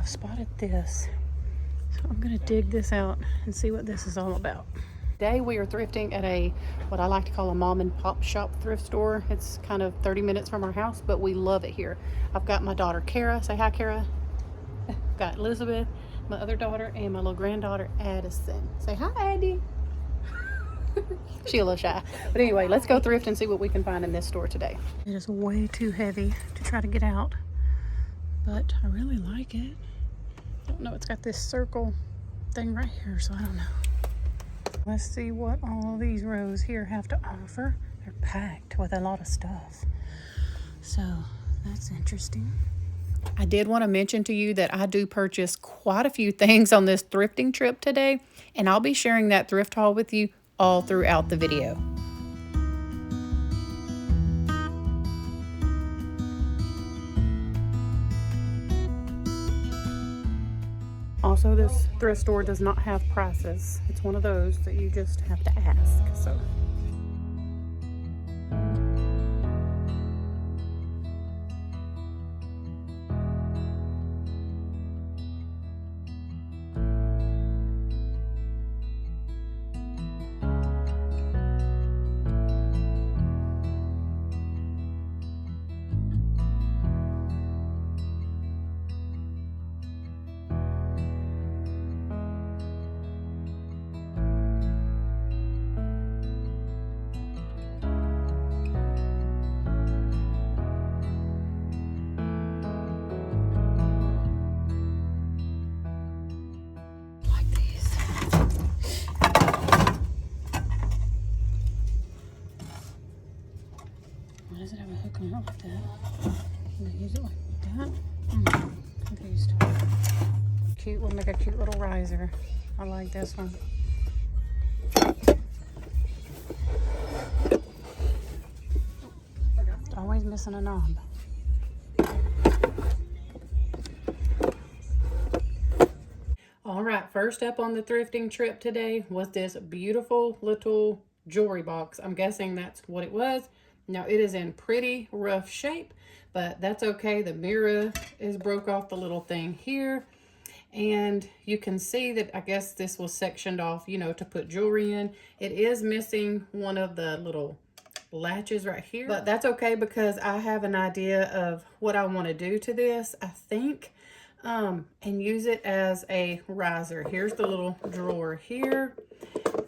I've spotted this. So I'm gonna dig this out and see what this is all about. Today we are thrifting at what I like to call a mom and pop shop thrift store. It's kind of 30 minutes from our house, but we love it here. I've got my daughter Kara. Say hi, Kara. Got Elizabeth, my other daughter, and my little granddaughter Addison. Say hi, Addie. She's a little shy. But anyway, let's go thrift and see what we can find in this store today. It is way too heavy to try to get out, but I really like it. I don't know, it's got this circle thing right here, so I don't know. Let's see what all of these rows here have to offer. They're packed with a lot of stuff, so that's interesting. I did want to mention to you that I do purchase quite a few things on this thrifting trip today, and I'll be sharing that thrift haul with you all throughout the video. Also, this thrift store does not have prices. It's one of those that you just have to ask. So why does it have a hook on it like that? Can they use it like that? I'm confused. Cute, will make a cute little riser. I like this one. It's always missing a knob. All right, first up on the thrifting trip today was this beautiful little jewelry box. I'm guessing that's what it was. Now, it is in pretty rough shape, but that's okay. The mirror is broke off the little thing here. And you can see that I guess this was sectioned off, you know, to put jewelry in. It is missing one of the little latches right here, but that's okay because I have an idea of what I want to do to this, I think, and use it as a riser. Here's the little drawer here.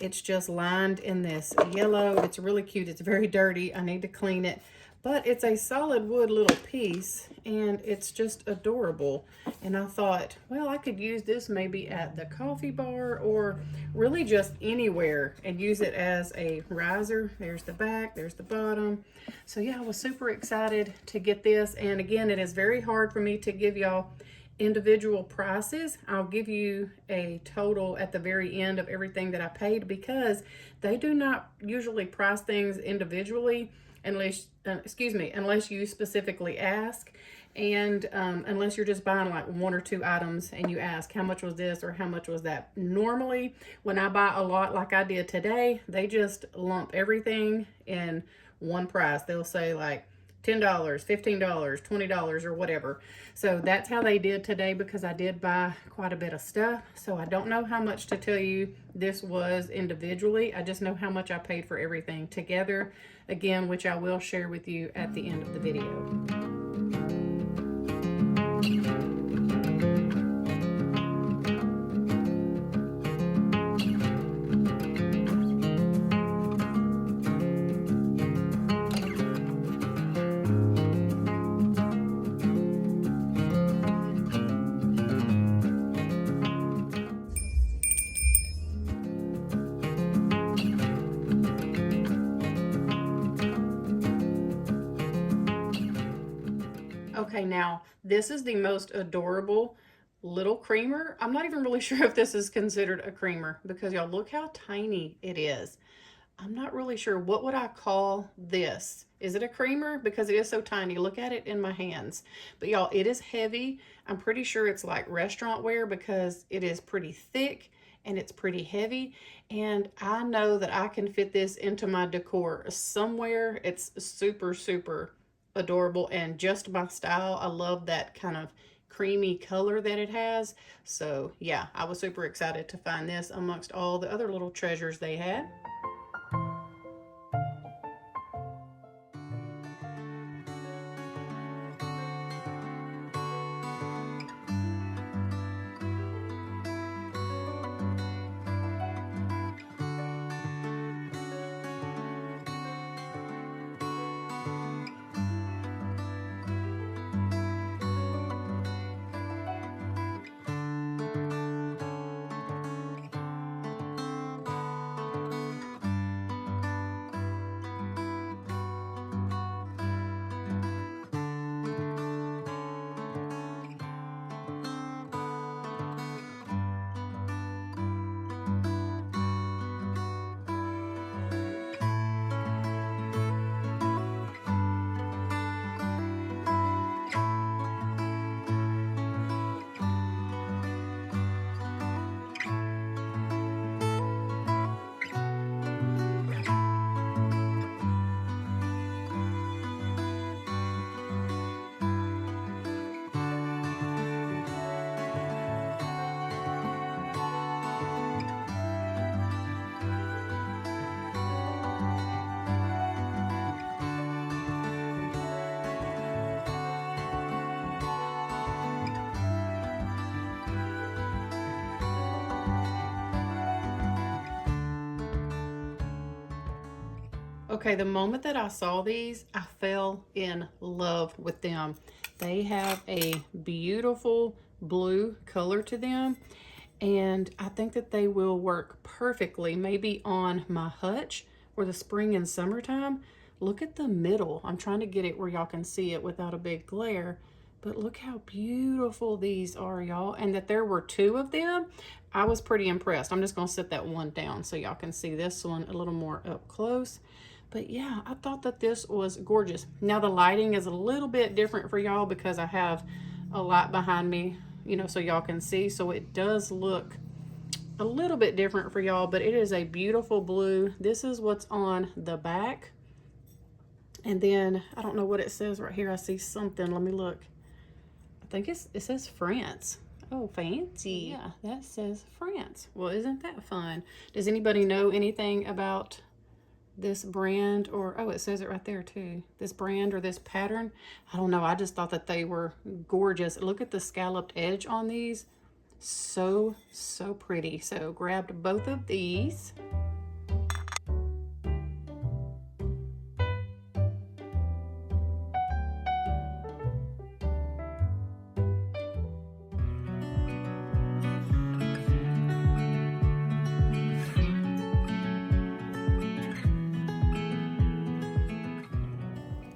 It's just lined in this yellow. It's really cute. It's very dirty. I need to clean it, but it's a solid wood little piece and it's just adorable. And I thought, well, I could use this maybe at the coffee bar or really just anywhere and use it as a riser. There's the back, there's the bottom. So yeah, I was super excited to get this. And again, it is very hard for me to give y'all individual prices. I'll give you a total at the very end of everything that I paid because they do not usually price things individually unless unless you specifically ask, and unless you're just buying like one or two items and you ask how much was this or how much was that. Normally when I buy a lot like I did today, they just lump everything in one price. They'll say like $10, $15, $20 or whatever. So that's how they did today because I did buy quite a bit of stuff. So I don't know how much to tell you this was individually. I just know how much I paid for everything together, again, which I will share with you at the end of the video. Okay, now this is the most adorable little creamer. I'm not even really sure if this is considered a creamer because y'all look how tiny it is. I'm not really sure. What would I call this? Is it a creamer? Because it is so tiny. Look at it in my hands. But y'all, it is heavy. I'm pretty sure it's like restaurant wear because it is pretty thick and it's pretty heavy. And I know that I can fit this into my decor somewhere. It's super, super adorable and just my style. I love that kind of creamy color that it has. So yeah, I was super excited to find this amongst all the other little treasures they had. Okay, the moment that I saw these, I fell in love with them. They have a beautiful blue color to them, and I think that they will work perfectly, maybe on my hutch for the spring and summertime. Look at the middle. I'm trying to get it where y'all can see it without a big glare, but look how beautiful these are, y'all. And that there were two of them, I was pretty impressed. I'm just gonna set that one down so y'all can see this one a little more up close. But yeah, I thought that this was gorgeous. Now the lighting is a little bit different for y'all because I have a light behind me, you know, so y'all can see. So it does look a little bit different for y'all, but it is a beautiful blue. This is what's on the back. And then I don't know what it says right here. I see something. Let me look. I think it says France. Oh, fancy. Yeah, that says France. Well, isn't that fun? Does anybody know anything about this brand? Or oh, it says it right there too, this brand or this pattern? I don't know. I just thought that they were gorgeous. Look at the scalloped edge on these. So pretty. So grabbed both of these.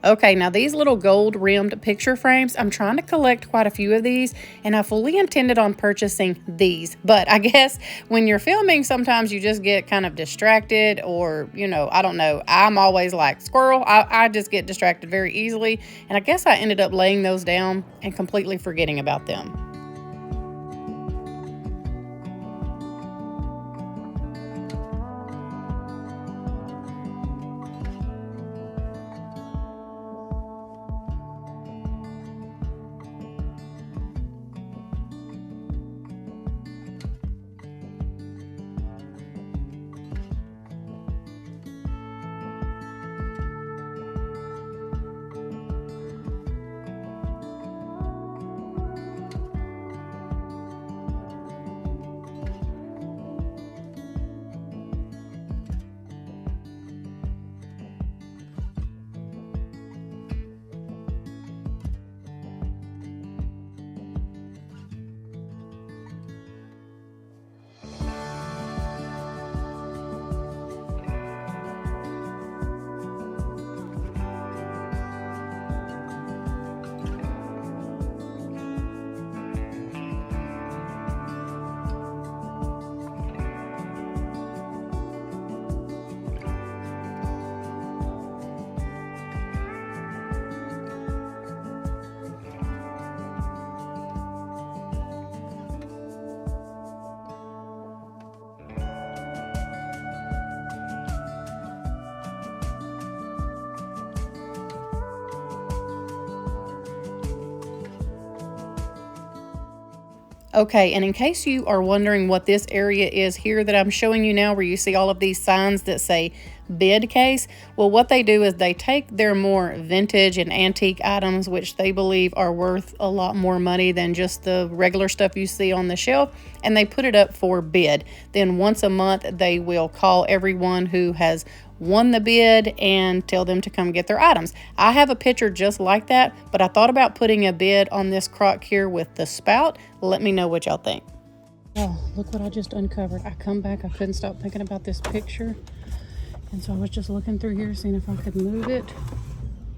Okay, now these little gold rimmed picture frames, I'm trying to collect quite a few of these, and I fully intended on purchasing these. But I guess when you're filming, sometimes you just get kind of distracted, or, you know, I don't know. I'm always like squirrel. I just get distracted very easily. And I guess I ended up laying those down and completely forgetting about them. Okay, and in case you are wondering what this area is here that I'm showing you now, where you see all of these signs that say bid case, well, what they do is they take their more vintage and antique items, which they believe are worth a lot more money than just the regular stuff you see on the shelf, and they put it up for bid. Then once a month, they will call everyone who has won the bid and tell them to come get their items. I have a picture just like that, but I thought about putting a bid on this crock here with the spout. Let me know what y'all think. Oh, look what I just uncovered. I come back, I couldn't stop thinking about this picture. And so I was just looking through here, seeing if I could move it.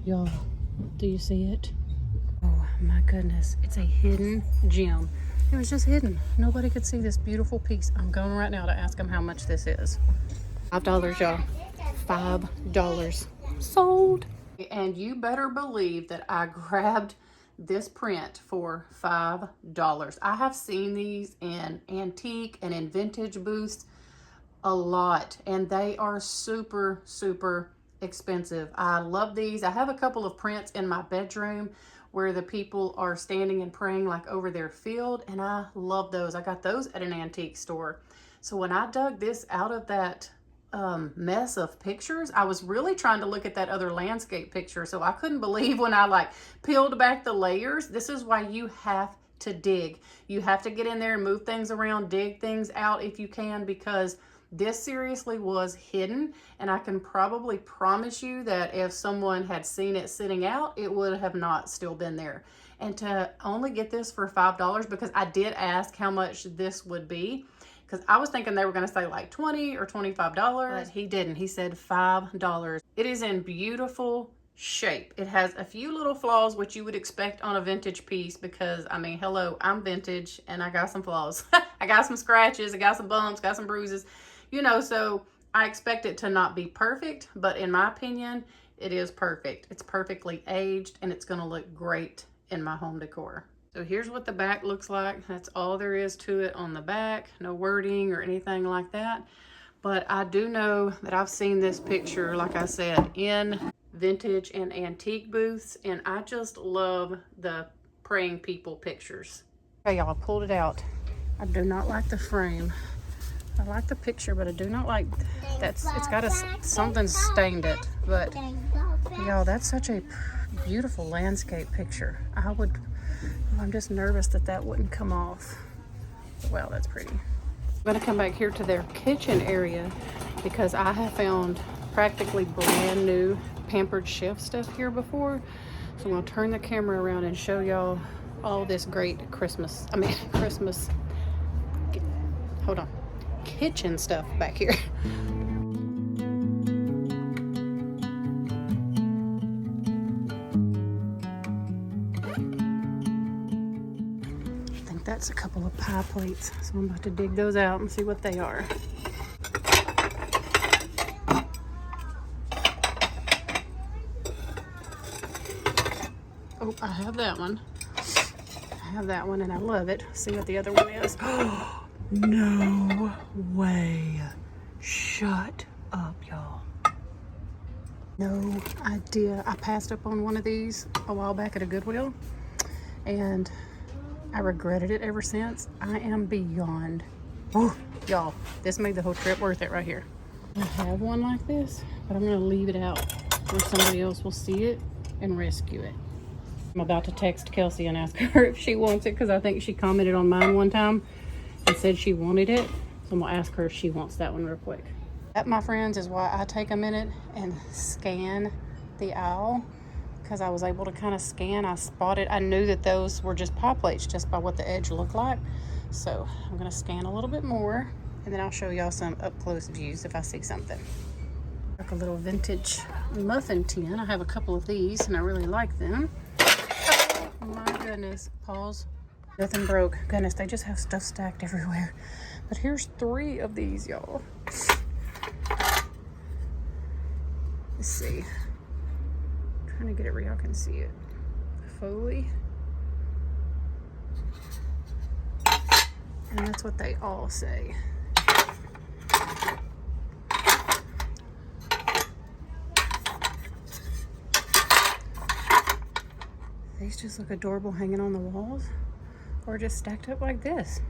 Y'all, do you see it? Oh my goodness, it's a hidden gem. It was just hidden. Nobody could see this beautiful piece. I'm going right now to ask them how much this is. $5, y'all. $5 sold. And you better believe that I grabbed this print for $5. I have seen these in antique and in vintage booths a lot, and they are super, super expensive. I love these. I have a couple of prints in my bedroom where the people are standing and praying like over their field, and I love those. I got those at an antique store. So when I dug this out of that mess of pictures, I was really trying to look at that other landscape picture, so I couldn't believe when I like peeled back the layers. This is why you have to dig. You have to get in there and move things around, dig things out if you can, because this seriously was hidden, and I can probably promise you that if someone had seen it sitting out, it would have not still been there. And to only get this for $5, because I did ask how much this would be, because I was thinking they were going to say like $20 or $25, but he didn't. He said $5. It is in beautiful shape. It has a few little flaws, which you would expect on a vintage piece, because I mean, hello, I'm vintage and I got some flaws. I got some scratches, I got some bumps, got some bruises, you know, so I expect it to not be perfect, but in my opinion, it is perfect. It's perfectly aged, and it's going to look great in my home decor. So here's what the back looks like. That's all there is to it on the back. No wording or anything like that. But I do know that I've seen this picture, like I said, in vintage and antique booths, and I just love the praying people pictures. Okay, y'all, I pulled it out. I do not like the frame. I like the picture, but I do not like that. It's got something stained it. But y'all, that's such a beautiful landscape picture. I'm just nervous that that wouldn't come off. Wow, that's pretty. I'm gonna come back here to their kitchen area, because I have found practically brand new Pampered Chef stuff here before. So I'm gonna turn the camera around and show y'all all this great Christmas, hold on, kitchen stuff back here. That's a couple of pie plates, so I'm about to dig those out and see what they are. Oh, I have that one. And I love it. See what the other one is. Oh, no way. Shut up, y'all. No idea. I passed up on one of these a while back at a Goodwill, and I regretted it ever since. I am beyond. Oh, y'all, this made the whole trip worth it right here. I have one like this, but I'm gonna leave it out where somebody else will see it and rescue it. I'm about to text Kelsey and ask her if she wants it, because I think she commented on mine one time and said she wanted it. So I'm gonna ask her if she wants that one real quick. That, my friends, is why I take a minute and scan the aisle, because I was able to kind of scan. I knew that those were just pie plates just by what the edge looked like. So I'm gonna scan a little bit more, and then I'll show y'all some up close views if I see something. Like a little vintage muffin tin. I have a couple of these and I really like them. Oh my goodness, pause. Nothing broke. Goodness, they just have stuff stacked everywhere. But here's 3 of these, y'all. Let's see. Trying to get it where y'all can see it. Foley. And that's what they all say. These just look adorable hanging on the walls. or just stacked up like this.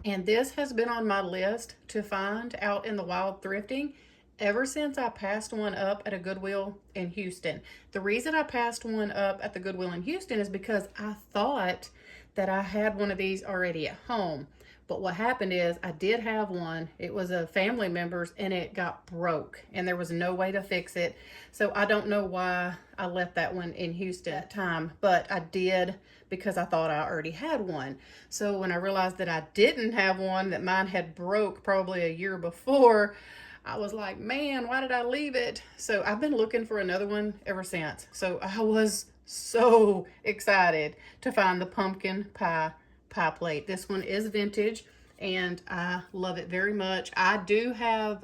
And this has been on my list to find out in the wild thrifting ever since I passed one up at a Goodwill in Houston. The reason I passed one up at the Goodwill in Houston is because I thought that I had one of these already at home. But what happened is I did have one. It was a family member's and it got broke and there was no way to fix it. So I don't know why I left that one in Houston at the time, but I did because I thought I already had one. So when I realized that I didn't have one, that mine had broke probably a year before, I was like, man, why did I leave it? So I've been looking for another one ever since. So I was so excited to find the pumpkin pie plate. This one is vintage and I love it very much. I do have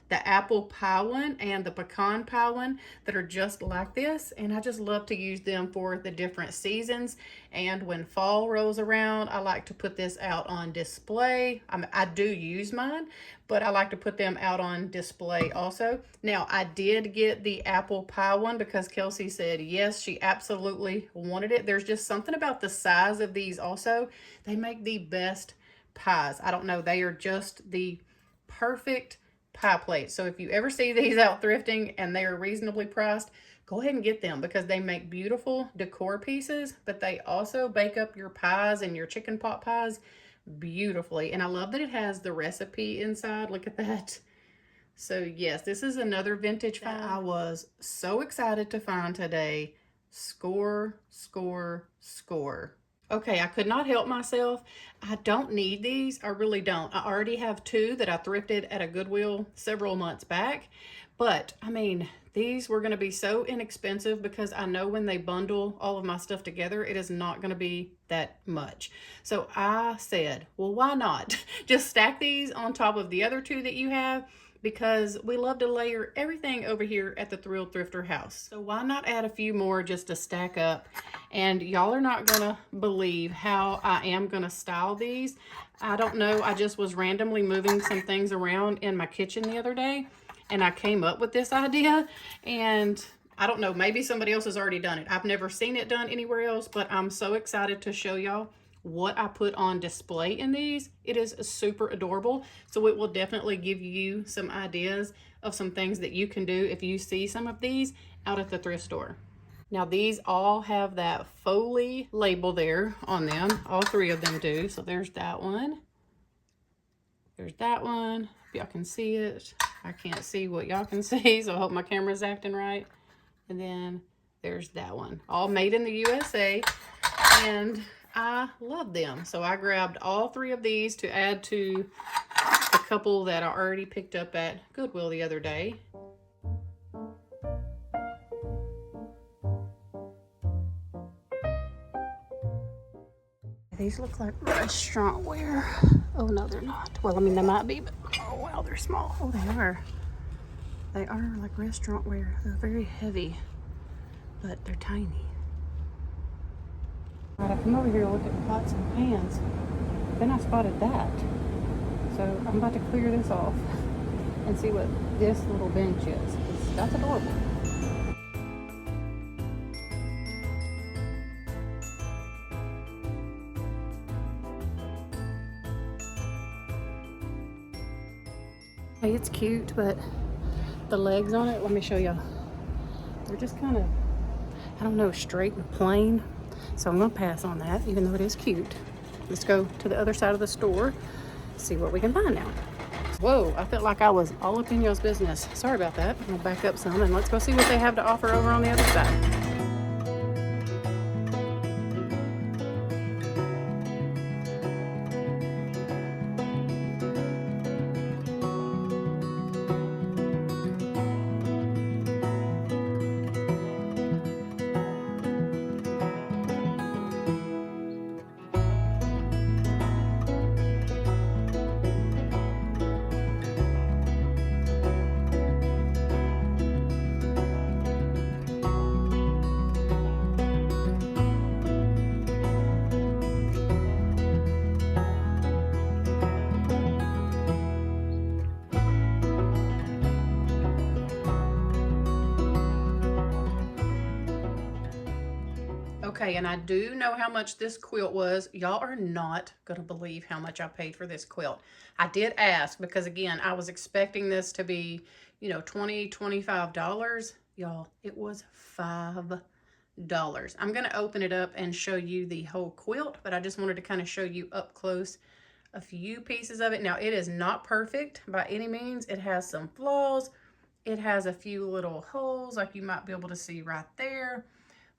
the apple pie one and the pecan pie one that are just like this, and I just love to use them for the different seasons. And when fall rolls around, I like to put this out on display. I do use mine, but I like to put them out on display also. Now, I did get the apple pie one because Kelsey said yes, she absolutely wanted it. There's just something about the size of these also. They make the best pies. I don't know, they are just the perfect pie plates. So if you ever see these out thrifting and they are reasonably priced, go ahead and get them because they make beautiful decor pieces, but they also bake up your pies and your chicken pot pies beautifully. And I love that it has the recipe inside. Look at that. So yes, this is another vintage find I was so excited to find today. Score, score, score. Okay, I could not help myself. I don't need these. I really don't. I already have two that I thrifted at a Goodwill several months back. But, I mean, these were going to be so inexpensive because I know when they bundle all of my stuff together, it is not going to be that much. So I said, well, why not? Just stack these on top of the other two that you have, because we love to layer everything over here at the Thrilled Thrifter house. So why not add a few more just to stack up? And y'all are not gonna believe how I am gonna style these. I don't know, I just was randomly moving some things around in my kitchen the other day and I came up with this idea, and I don't know, maybe somebody else has already done it. I've never seen it done anywhere else, but I'm so excited to show y'all what I put on display in these. It is super adorable. So it will definitely give you some ideas of some things that you can do if you see some of these out at the thrift store. Now these all have that Foley label there on them. All three of them do. So there's that one. There's that one. If y'all can see it. I can't see what y'all can see, so I hope my camera's acting right. And then there's that one. All made in the USA. And I love them. So I grabbed all three of these to add to a couple that I already picked up at Goodwill the other day. These look like restaurant wear. Oh no, they're not. Well, I mean, they might be, but oh wow, they're small. Oh, they are. They are like restaurant wear. They're very heavy, but they're tiny. All right, I come over here to look at the pots and pans. Then I spotted that. So I'm about to clear this off and see what this little bench is. That's adorable. Hey, it's cute, but the legs on it, let me show y'all. They're just kind of, I don't know, straight and plain. So I'm gonna pass on that, even though it is cute. Let's go to the other side of the store, see what we can find now. Whoa, I felt like I was all up in y'all's business. Sorry about that. I'm gonna back up some and let's go see what they have to offer over on the other side. Okay, and I do know how much this quilt was. Y'all are not going to believe how much I paid for this quilt. I did ask because, again, I was expecting this to be, you know, $20, $25. Y'all, it was $5. I'm going to open it up and show you the whole quilt, but I just wanted to kind of show you up close a few pieces of it. Now, it is not perfect by any means. It has some flaws. It has a few little holes like you might be able to see right there.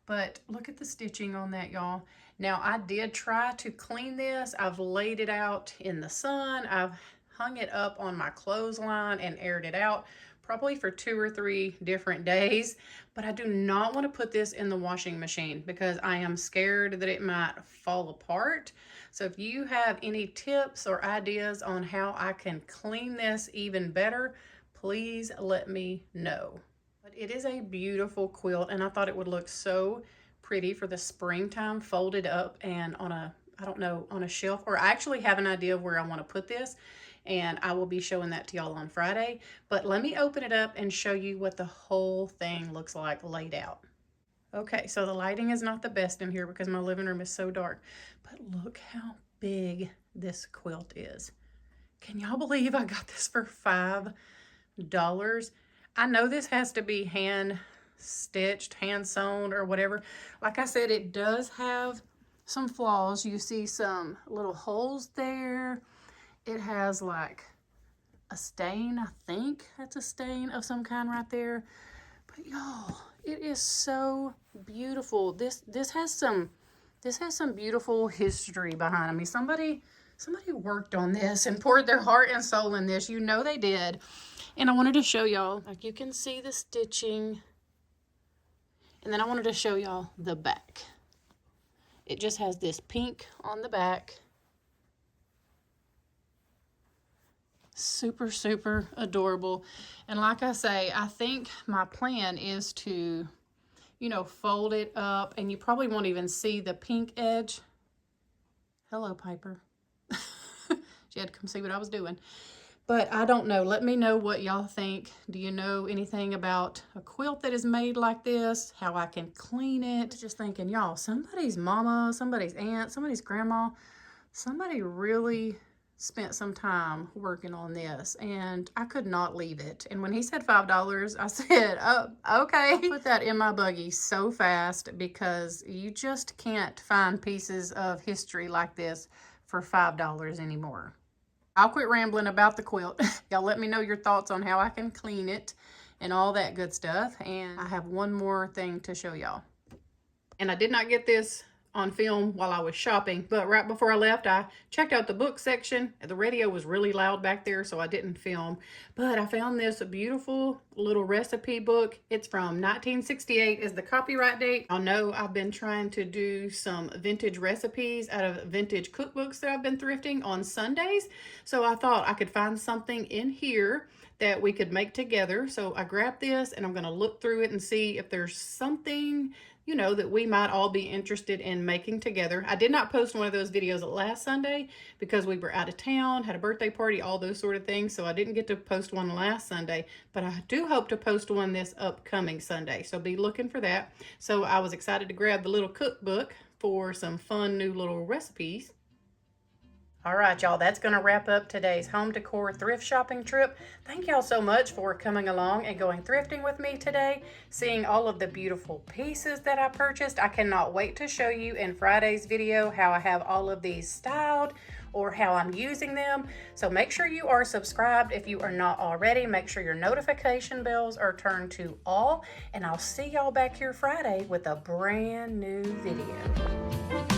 But look at the stitching on that, y'all. Now, I did try to clean this. I've laid it out in the sun. I've hung it up on my clothesline and aired it out probably for 2 or 3 different days. But I do not want to put this in the washing machine because I am scared that it might fall apart. So if you have any tips or ideas on how I can clean this even better, please let me know. But it is a beautiful quilt, and I thought it would look so pretty for the springtime, folded up and on a, I don't know, on a shelf. Or I actually have an idea of where I want to put this, and I will be showing that to y'all on Friday. But let me open it up and show you what the whole thing looks like laid out. Okay, so the lighting is not the best in here because my living room is so dark, but look how big this quilt is. Can y'all believe I got this for $5? I know this has to be hand stitched, hand sewn, or whatever. Like I said, it does have some flaws. You see some little holes there. It has like a stain. I think that's a stain of some kind right there. But y'all, it is so beautiful. This has some beautiful history behind it. I mean, somebody worked on this and poured their heart and soul in this. You know they did. And I wanted to show y'all, like you can see the stitching. And then I wanted to show y'all the back. It just has this pink on the back. Super, super adorable. And like I say, I think my plan is to, you know, fold it up, and you probably won't even see the pink edge. Hello, Piper. She had to come see what I was doing. But I don't know. Let me know what y'all think. Do you know anything about a quilt that is made like this? How I can clean it? I was just thinking, y'all, somebody's mama, somebody's aunt, somebody's grandma, somebody really spent some time working on this, and I could not leave it. And when he said $5, I said, oh, okay. I put that in my buggy so fast because you just can't find pieces of history like this for $5 anymore. I'll quit rambling about the quilt. Y'all let me know your thoughts on how I can clean it and all that good stuff. And I have one more thing to show y'all. And I did not get this on film while I was shopping, but right before I left, I checked out the book section. The radio was really loud back there, so I didn't film. But I found this beautiful little recipe book. It's from 1968 is the copyright date. I know I've been trying to do some vintage recipes out of vintage cookbooks that I've been thrifting on Sundays. So I thought I could find something in here that we could make together. So I grabbed this, and I'm going to look through it and see if there's something, you know, that we might all be interested in making together. I did not post one of those videos last Sunday because we were out of town, had a birthday party, all those sort of things. So I didn't get to post one last Sunday, but I do hope to post one this upcoming Sunday. So be looking for that. So I was excited to grab the little cookbook for some fun new little recipes. All right, y'all, that's going to wrap up today's home decor thrift shopping trip. Thank y'all so much for coming along and going thrifting with me today, seeing all of the beautiful pieces that I purchased. I cannot wait to show you in Friday's video how I have all of these styled or how I'm using them. So make sure you are subscribed if you are not already. Make sure your notification bells are turned to all, and I'll see y'all back here Friday with a brand new video.